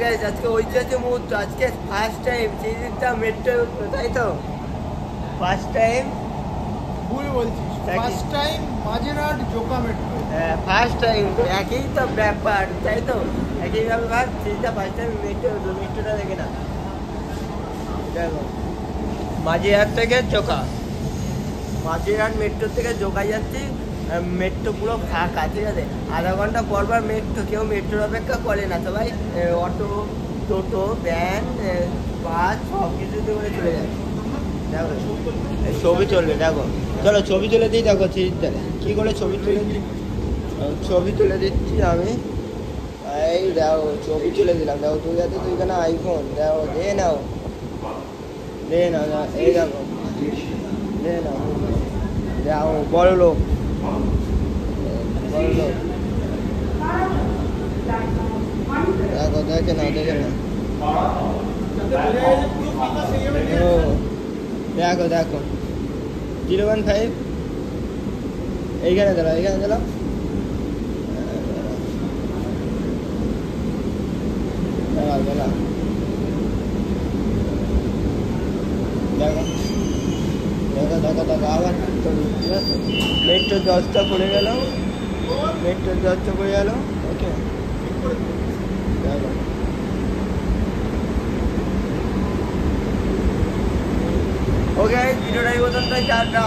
Guys আজকে ঐতিহাসিক মুহূর্ত, আজকে ফার্স্ট টাইম চিরিটা মেট্রো, তাই তো? ফার্স্ট টাইম ভুল বলছিস, first time Majerhat Joka metro. হ্যাঁ ফার্স্ট টাইম, একই তো ব্যাপার তাই তো, একই ব্যাপার। চিরিটা ফার্স্ট টাইম মেট্রোটা দেখে না, দেখো মাঝেরহাট থেকে জোকা, মাঝেরহাট মেট্রো থেকে জোকা যাচ্ছি। মেট্রো পুরো ফাঁকা, ঠিক আছে? আধা ঘন্টা পর পর মেট্রো, কেউ মেট্রোর অপেক্ষা করে না, সবাই অটো, টোটো, ভ্যান, বাস সব কিছুতে করে চলে যায়। দেখো ছবি চলবে, দেখো চলো ছবি তুলে দিই। দেখো কী করে ছবি তুলে দিই, ছবি তুলে দিচ্ছি আমি। এই দেখো ছবি তুলে দিলাম, দেখো তুই যাতে তুই কেন আইফোন, দেখো দে নাও, এই দেখো দে নাও, দেখো বড় লোক, দেখো দেখে না ও দেখো দেখো 015 এইখানে দিলাম, দেখো আবার মেট্রো 10টা পড়ে গেল, মেট্রো 10টা পড়ে গেল। ওকে ওকে, ভিডিওটা এই পর্যন্ত, টাটা।